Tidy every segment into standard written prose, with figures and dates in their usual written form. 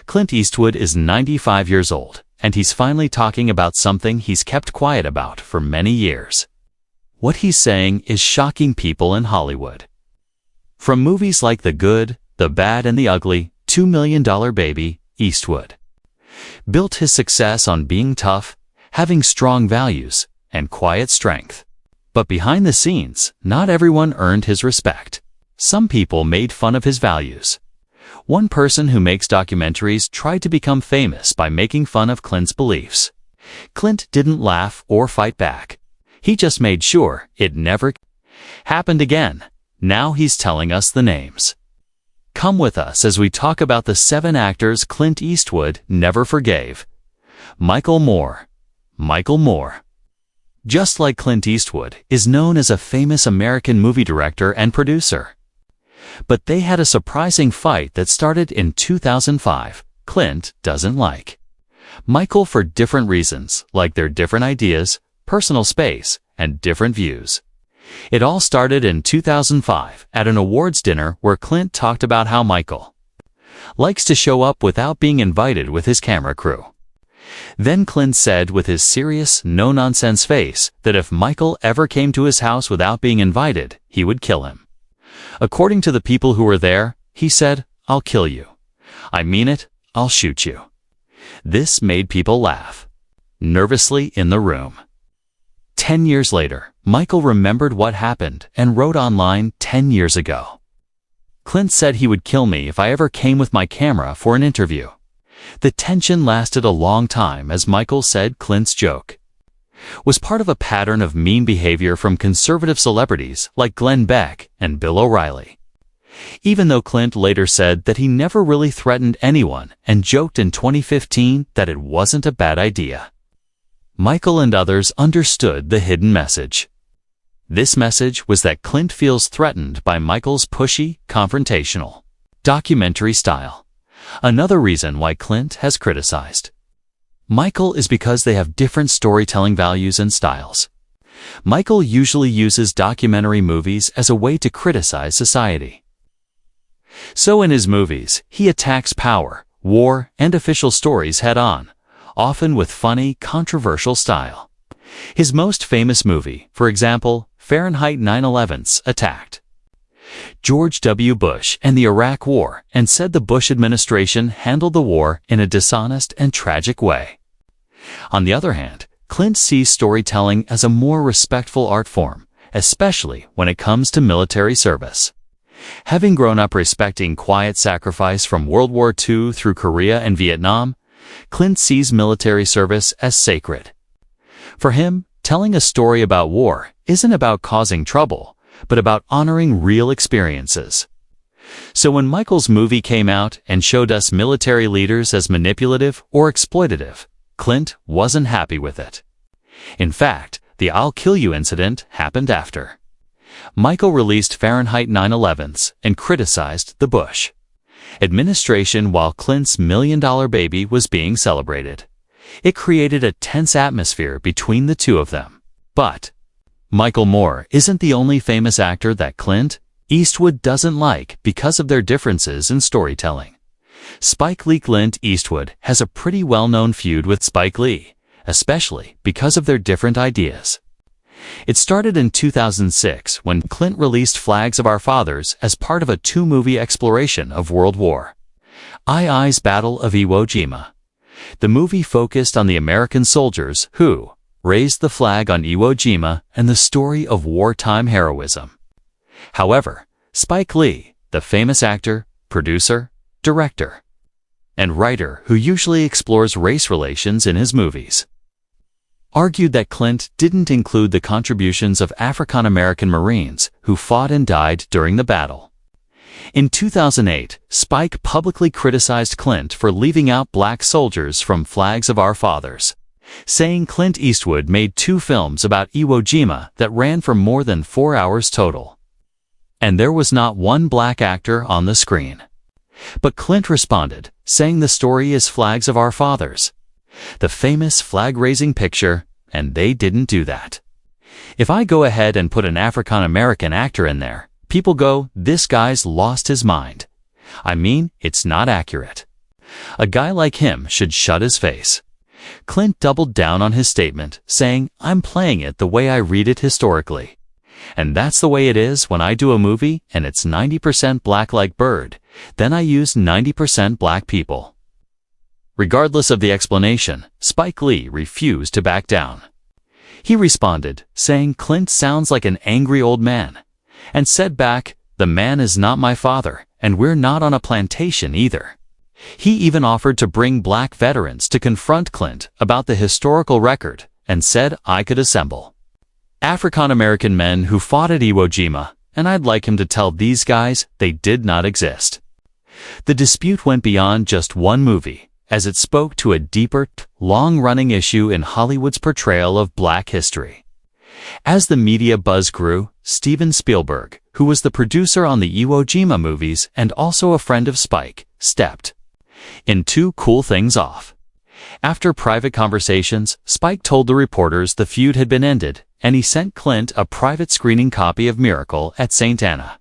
Clint Eastwood is 95 years old, and he's finally talking about something he's kept quiet about for many years. What he's saying is shocking people in Hollywood. From movies like The Good, The Bad, and the Ugly, $2 Million Baby, Eastwood built his success on being tough, having strong values, and quiet strength. But behind the scenes, not everyone earned his respect. Some people made fun of his values. One person who makes documentaries tried to become famous by making fun of Clint's beliefs. Clint didn't laugh or fight back. He just made sure it never happened again. Now he's telling us the names. Come with us as we talk about the 7 actors Clint Eastwood never forgave. Michael Moore. Michael Moore, just like Clint Eastwood, is known as a famous American movie director and producer. But they had a surprising fight that started in 2005. Clint doesn't like Michael for different reasons, like their different ideas, personal space, and different views. It all started in 2005 at an awards dinner where Clint talked about how Michael likes to show up without being invited with his camera crew. Then Clint said with his serious, no-nonsense face that if Michael ever came to his house without being invited, he would kill him. According to the people who were there, he said, "I'll kill you. I mean it, I'll shoot you." This made people laugh nervously in the room. 10 years later, Michael remembered what happened and wrote online 10 years ago. Clint said he would kill me if I ever came with my camera for an interview. The tension lasted a long time as Michael said Clint's joke was part of a pattern of mean behavior from conservative celebrities like Glenn Beck and Bill O'Reilly. Even though Clint later said that he never really threatened anyone and joked in 2015 that it wasn't a bad idea. Michael and others understood the hidden message. This message was that Clint feels threatened by Michael's pushy, confrontational, documentary style. Another reason why Clint has criticized Michael is because they have different storytelling values and styles. Michael usually uses documentary movies as a way to criticize society. So in his movies, he attacks power, war, and official stories head-on, often with funny, controversial style. His most famous movie, for example, Fahrenheit 9/11's attacked George W. Bush and the Iraq War and said the Bush administration handled the war in a dishonest and tragic way. On the other hand, Clint sees storytelling as a more respectful art form, especially when it comes to military service. Having grown up respecting quiet sacrifice from World War II through Korea and Vietnam, Clint sees military service as sacred. For him, telling a story about war isn't about causing trouble, but about honoring real experiences. So when Michael's movie came out and showed us military leaders as manipulative or exploitative, Clint wasn't happy with it. In fact, the "I'll kill you" incident happened after Michael released Fahrenheit 9/11's and criticized the Bush administration while Clint's $1 Million Baby was being celebrated. It created a tense atmosphere between the two of them. But Michael Moore isn't the only famous actor that Clint Eastwood doesn't like because of their differences in storytelling. Spike Lee. Clint Eastwood has a pretty well-known feud with Spike Lee, especially because of their different ideas. It started in 2006 when Clint released Flags of Our Fathers as part of a 2-movie exploration of World War II's Battle of Iwo Jima. The movie focused on the American soldiers who raised the flag on Iwo Jima and the story of wartime heroism. However, Spike Lee, the famous actor, producer, director, and writer who usually explores race relations in his movies, argued that Clint didn't include the contributions of African-American Marines who fought and died during the battle. In 2008, Spike publicly criticized Clint for leaving out black soldiers from Flags of Our Fathers, saying Clint Eastwood made 2 films about Iwo Jima that ran for more than 4 hours total, and there was not one black actor on the screen. But Clint responded, saying the story is Flags of Our Fathers, the famous flag-raising picture, and they didn't do that. If I go ahead and put an African-American actor in there, people go, "This guy's lost his mind." I mean, it's not accurate. A guy like him should shut his face. Clint doubled down on his statement, saying, "I'm playing it the way I read it historically. And that's the way it is when I do a movie and it's 90% black like Bird, then I use 90% black people." Regardless of the explanation, Spike Lee refused to back down. He responded, saying Clint sounds like an angry old man, and said back, "The man is not my father, and we're not on a plantation either." He even offered to bring black veterans to confront Clint about the historical record and said I could assemble African-American men who fought at Iwo Jima, and I'd like him to tell these guys they did not exist. The dispute went beyond just one movie, as it spoke to a deeper, long-running issue in Hollywood's portrayal of black history. As the media buzz grew, Steven Spielberg, who was the producer on the Iwo Jima movies and also a friend of Spike, stepped in to cool things off. After private conversations, Spike told the reporters the feud had been ended, and he sent Clint a private screening copy of Miracle at St. Anna.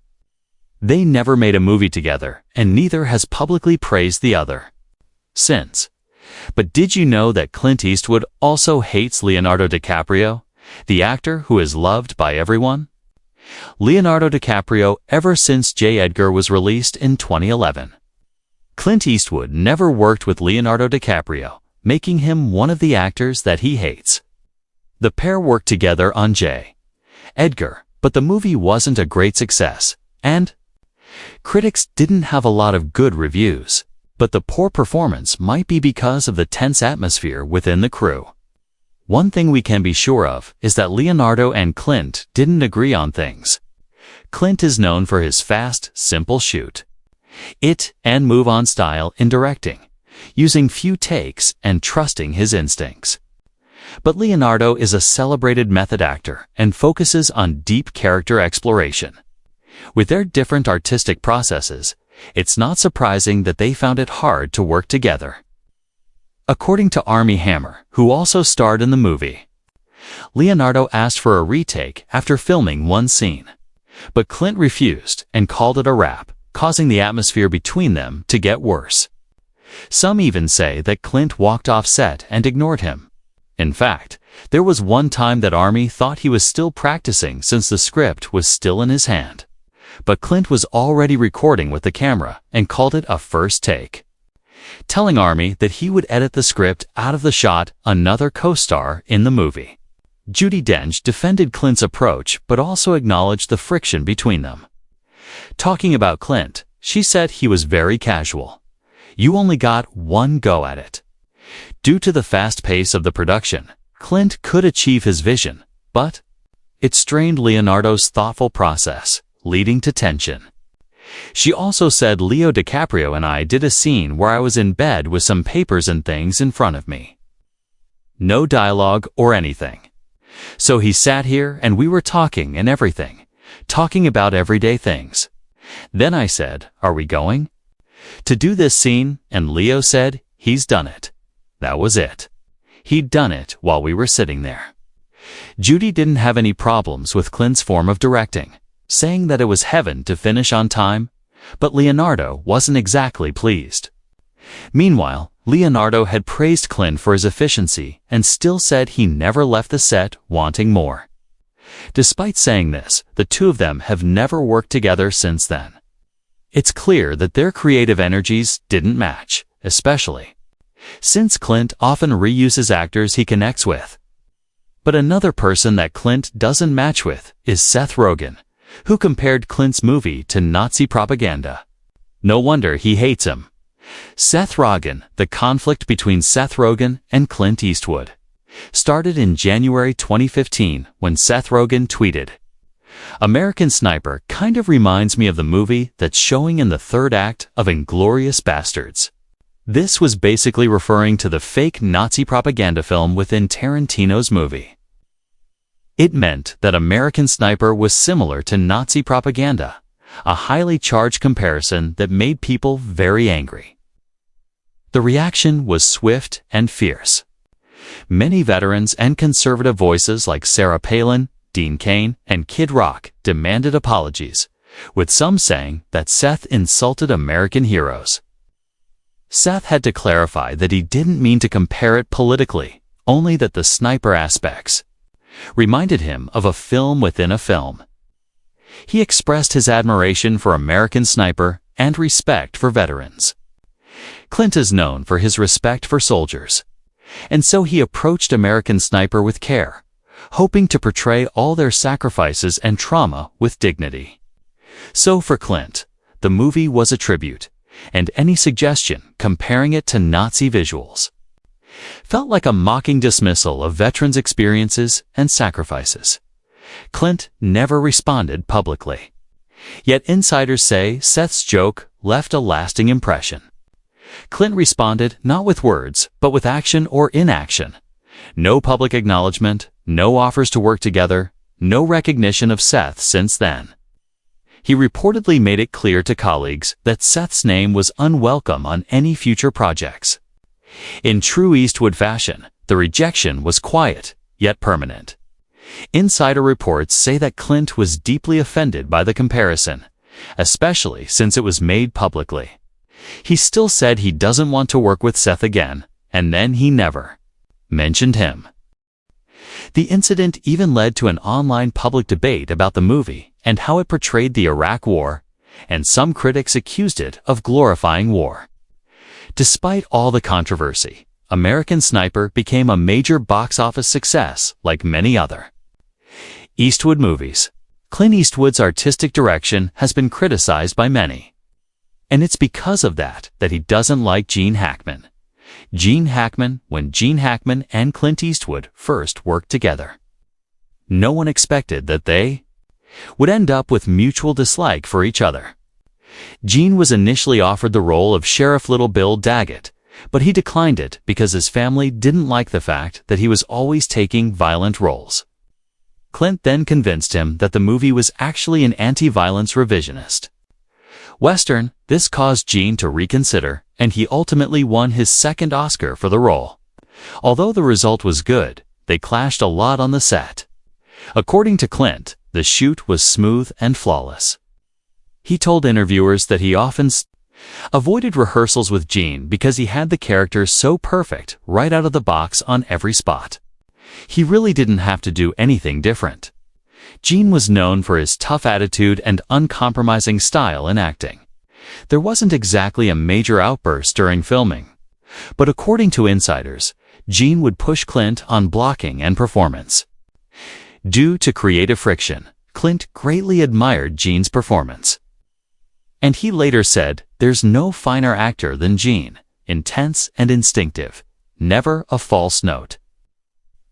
They never made a movie together, and neither has publicly praised the other since. But did you know that Clint Eastwood also hates Leonardo DiCaprio, the actor who is loved by everyone? Leonardo DiCaprio ever since J. Edgar was released in 2011. Clint Eastwood never worked with Leonardo DiCaprio, making him one of the actors that he hates. The pair worked together on J. Edgar, but the movie wasn't a great success, and critics didn't have a lot of good reviews. But the poor performance might be because of the tense atmosphere within the crew. One thing we can be sure of is that Leonardo and Clint didn't agree on things. Clint is known for his fast, simple shoot it and move-on style in directing, using few takes and trusting his instincts. But Leonardo is a celebrated method actor and focuses on deep character exploration. With their different artistic processes, it's not surprising that they found it hard to work together. According to Armie Hammer, who also starred in the movie, Leonardo asked for a retake after filming one scene, but Clint refused and called it a wrap, causing the atmosphere between them to get worse. Some even say that Clint walked off set and ignored him. In fact, there was one time that Armie thought he was still practicing since the script was still in his hand. But Clint was already recording with the camera and called it a first take, telling Armie that he would edit the script out of the shot another co-star in the movie. Judi Dench defended Clint's approach but also acknowledged the friction between them. Talking about Clint, she said he was very casual. "You only got one go at it." Due to the fast pace of the production, Clint could achieve his vision, but it strained Leonardo's thoughtful process, leading to tension. She also said Leo DiCaprio and I did a scene where I was in bed with some papers and things in front of me. No dialogue or anything. So he sat here and we were talking and everything, talking about everyday things. Then I said, "Are we going to do this scene?" And Leo said, "He's done it." That was it. He'd done it while we were sitting there. Judi didn't have any problems with Clint's form of directing, saying that it was heaven to finish on time, but Leonardo wasn't exactly pleased. Meanwhile, Leonardo had praised Clint for his efficiency and still said he never left the set wanting more. Despite saying this, the two of them have never worked together since then. It's clear that their creative energies didn't match, especially since Clint often reuses actors he connects with. But another person that Clint doesn't match with is Seth Rogen, who compared Clint's movie to Nazi propaganda. No wonder he hates him. Seth Rogen, the conflict between Seth Rogen and Clint Eastwood, started in January 2015 when Seth Rogen tweeted, "American Sniper kind of reminds me of the movie that's showing in the third act of Inglourious Basterds." This was basically referring to the fake Nazi propaganda film within Tarantino's movie. It meant that American Sniper was similar to Nazi propaganda, a highly charged comparison that made people very angry. The reaction was swift and fierce. Many veterans and conservative voices like Sarah Palin, Dean Cain, and Kid Rock demanded apologies, with some saying that Seth insulted American heroes. Seth had to clarify that he didn't mean to compare it politically, only that the sniper aspects reminded him of a film within a film. He expressed his admiration for American Sniper and respect for veterans. Clint is known for his respect for soldiers, and so he approached American Sniper with care, hoping to portray all their sacrifices and trauma with dignity. So for Clint, the movie was a tribute, and any suggestion comparing it to Nazi visuals felt like a mocking dismissal of veterans' experiences and sacrifices. Clint never responded publicly. Yet insiders say Seth's joke left a lasting impression. Clint responded not with words, but with action or inaction. No public acknowledgement, no offers to work together, no recognition of Seth since then. He reportedly made it clear to colleagues that Seth's name was unwelcome on any future projects. In true Eastwood fashion, the rejection was quiet, yet permanent. Insider reports say that Clint was deeply offended by the comparison, especially since it was made publicly. He still said he doesn't want to work with Seth again, and then he never mentioned him. The incident even led to an online public debate about the movie and how it portrayed the Iraq War, and some critics accused it of glorifying war. Despite all the controversy, American Sniper became a major box office success like many other Eastwood movies. Clint Eastwood's artistic direction has been criticized by many, and it's because of that he doesn't like Gene Hackman. When Gene Hackman and Clint Eastwood first worked together, no one expected that they would end up with mutual dislike for each other. Gene was initially offered the role of Sheriff Little Bill Daggett, but he declined it because his family didn't like the fact that he was always taking violent roles. Clint then convinced him that the movie was actually an anti-violence revisionist Western. This caused Gene to reconsider, and he ultimately won his second Oscar for the role. Although the result was good, they clashed a lot on the set. According to Clint, the shoot was smooth and flawless. He told interviewers that he often avoided rehearsals with Gene because he had the character so perfect right out of the box on every spot. He really didn't have to do anything different. Gene was known for his tough attitude and uncompromising style in acting. There wasn't exactly a major outburst during filming, but according to insiders, Gene would push Clint on blocking and performance. Due to creative friction, Clint greatly admired Gene's performance. And he later said, "There's no finer actor than Gene, intense and instinctive, never a false note."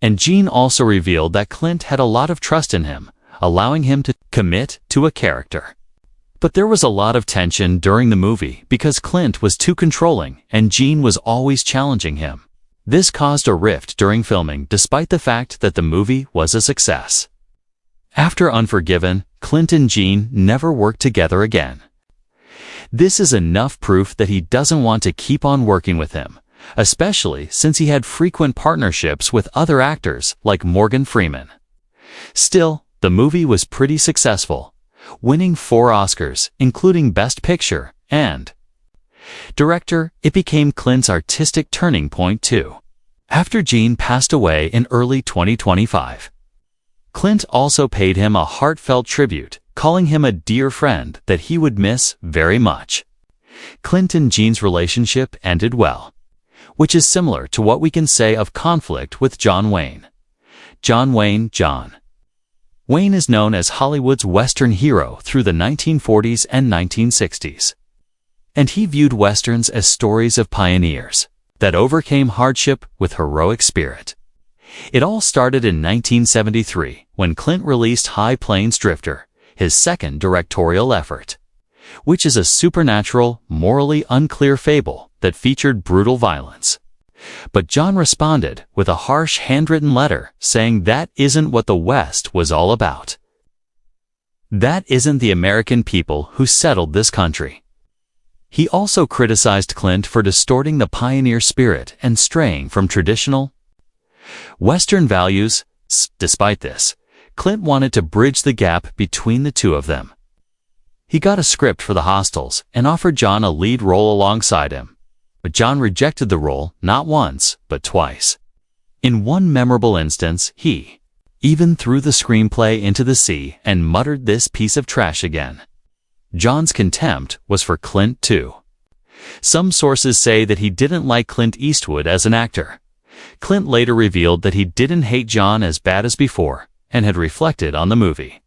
And Gene also revealed that Clint had a lot of trust in him, allowing him to commit to a character. But there was a lot of tension during the movie because Clint was too controlling and Gene was always challenging him. This caused a rift during filming despite the fact that the movie was a success. After Unforgiven, Clint and Gene never worked together again. This is enough proof that he doesn't want to keep on working with him, especially since he had frequent partnerships with other actors like Morgan Freeman. Still, the movie was pretty successful, winning 4 Oscars, including Best Picture and Director. It became Clint's artistic turning point too. After Gene passed away in early 2025, Clint also paid him a heartfelt tribute, calling him a dear friend that he would miss very much. Clint and Gene's relationship ended well, which is similar to what we can say of conflict with John Wayne. John Wayne is known as Hollywood's Western hero through the 1940s and 1960s. And he viewed Westerns as stories of pioneers that overcame hardship with heroic spirit. It all started in 1973 when Clint released High Plains Drifter, his second directorial effort, which is a supernatural, morally unclear fable that featured brutal violence. But John responded with a harsh handwritten letter saying that isn't what the West was all about. That isn't the American people who settled this country. He also criticized Clint for distorting the pioneer spirit and straying from traditional Western values. Despite this, Clint wanted to bridge the gap between the two of them. He got a script for The Hostiles and offered John a lead role alongside him. but John rejected the role not once, but twice. In one memorable instance, he even threw the screenplay into the sea and muttered, "This piece of trash again." John's contempt was for Clint too. Some sources say that he didn't like Clint Eastwood as an actor. Clint later revealed that he didn't hate John as bad as before and had reflected on the movie.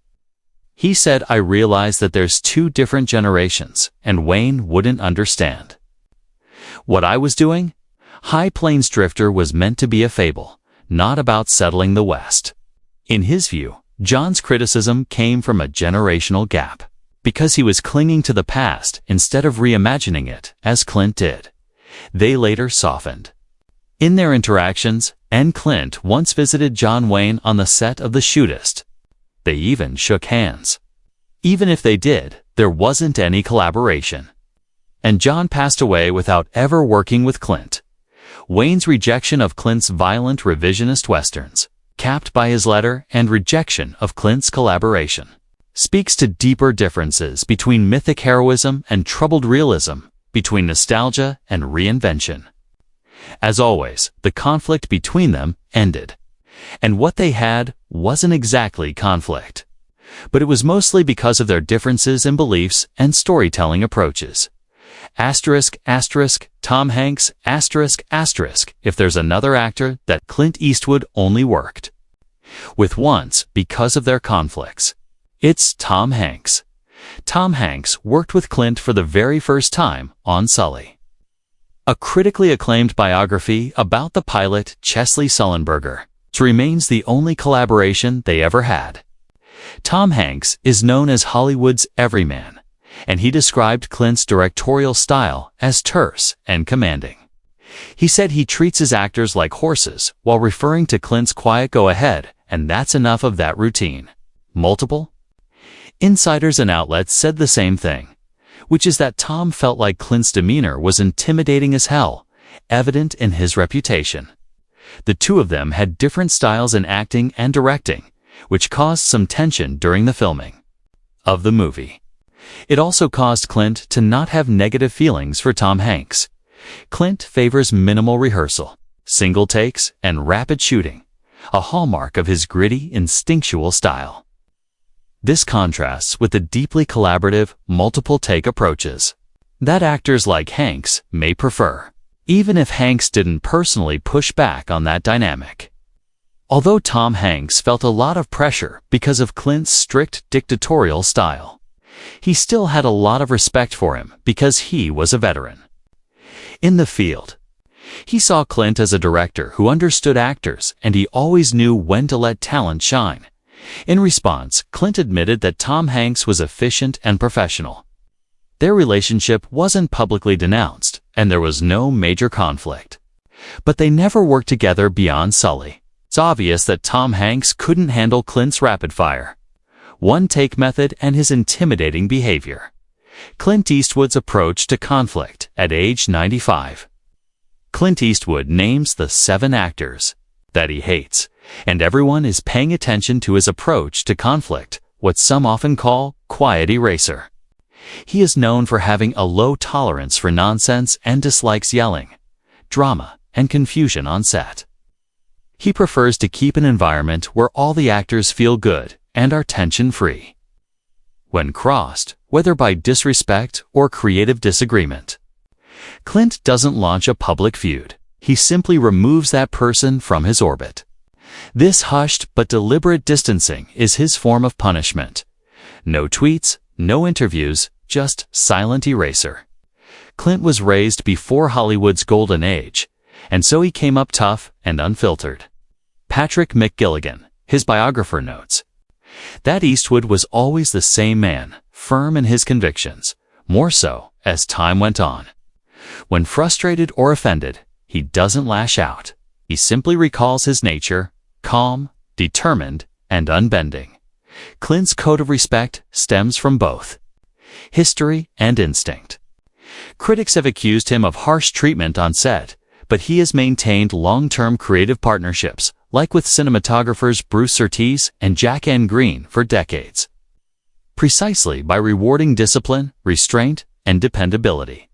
He said, "I realized that there's two different generations, and Wayne wouldn't understand what I was doing. High Plains Drifter was meant to be a fable, not about settling the West." In his view, John's criticism came from a generational gap, because he was clinging to the past instead of reimagining it, as Clint did. They later softened in their interactions, and Clint once visited John Wayne on the set of The Shootist. They even shook hands. Even if they did, there wasn't any collaboration. And John passed away without ever working with Clint. Wayne's rejection of Clint's violent revisionist westerns, capped by his letter and rejection of Clint's collaboration, speaks to deeper differences between mythic heroism and troubled realism, between nostalgia and reinvention. As always, the conflict between them ended. And what they had wasn't exactly conflict. But it was mostly because of their differences in beliefs and storytelling approaches. Asterisk, asterisk, Tom Hanks, asterisk, asterisk, if there's another actor that Clint Eastwood only worked with once because of their conflicts, it's Tom Hanks. Tom Hanks worked with Clint for the very first time on Sully, a critically acclaimed biography about the pilot Chesley Sullenberger. It remains the only collaboration they ever had. Tom Hanks is known as Hollywood's everyman, and he described Clint's directorial style as terse and commanding. He said he treats his actors like horses while referring to Clint's quiet go-ahead, and that's enough of that routine. Multiple insiders and outlets said the same thing, which is that Tom felt like Clint's demeanor was intimidating as hell, evident in his reputation. The two of them had different styles in acting and directing, which caused some tension during the filming of the movie. It also caused Clint to not have negative feelings for Tom Hanks. Clint favors minimal rehearsal, single takes, and rapid shooting, a hallmark of his gritty, instinctual style. This contrasts with the deeply collaborative, multiple-take approaches that actors like Hanks may prefer, even if Hanks didn't personally push back on that dynamic. Although Tom Hanks felt a lot of pressure because of Clint's strict dictatorial style, he still had a lot of respect for him because he was a veteran in the field. He saw Clint as a director who understood actors, and he always knew when to let talent shine. In response, Clint admitted that Tom Hanks was efficient and professional. Their relationship wasn't publicly denounced, and there was no major conflict. But they never worked together beyond Sully. It's obvious that Tom Hanks couldn't handle Clint's rapid-fire, one-take method and his intimidating behavior. Clint Eastwood's approach to conflict at age 95. Clint Eastwood names the 7 actors that he hates, and everyone is paying attention to his approach to conflict, what some often call quiet eraser. He is known for having a low tolerance for nonsense and dislikes yelling, drama, and confusion on set. He prefers to keep an environment where all the actors feel good and are tension-free. When crossed, whether by disrespect or creative disagreement, Clint doesn't launch a public feud. He simply removes that person from his orbit. This hushed but deliberate distancing is his form of punishment. No tweets, no interviews, just silent eraser. Clint was raised before Hollywood's golden age, and so he came up tough and unfiltered. Patrick McGilligan, his biographer, notes that Eastwood was always the same man, firm in his convictions, more so as time went on. When frustrated or offended, he doesn't lash out. He simply recalls his nature, calm, determined, and unbending. Clint's code of respect stems from both history and instinct. Critics have accused him of harsh treatment on set, but he has maintained long-term creative partnerships, like with cinematographers Bruce Surtees and Jack N. Green for decades, precisely by rewarding discipline, restraint, and dependability.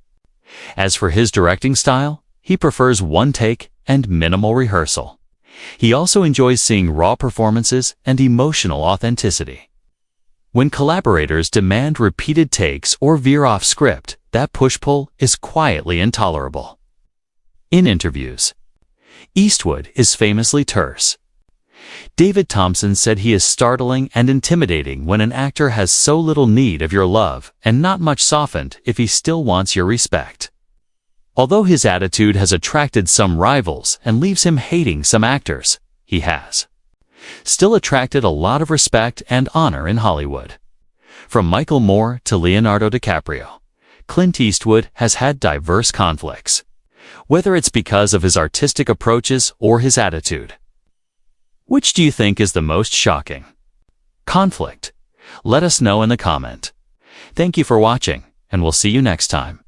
As for his directing style, he prefers one take and minimal rehearsal. He also enjoys seeing raw performances and emotional authenticity. When collaborators demand repeated takes or veer off script, that push-pull is quietly intolerable. In interviews, Eastwood is famously terse. David Thompson said he is startling and intimidating when an actor has so little need of your love and not much softened if he still wants your respect. Although his attitude has attracted some rivals and leaves him hating some actors, he has still attracted a lot of respect and honor in Hollywood. From Michael Moore to Leonardo DiCaprio, Clint Eastwood has had diverse conflicts, whether it's because of his artistic approaches or his attitude. Which do you think is the most shocking conflict? Let us know in the comment. Thank you for watching, and we'll see you next time.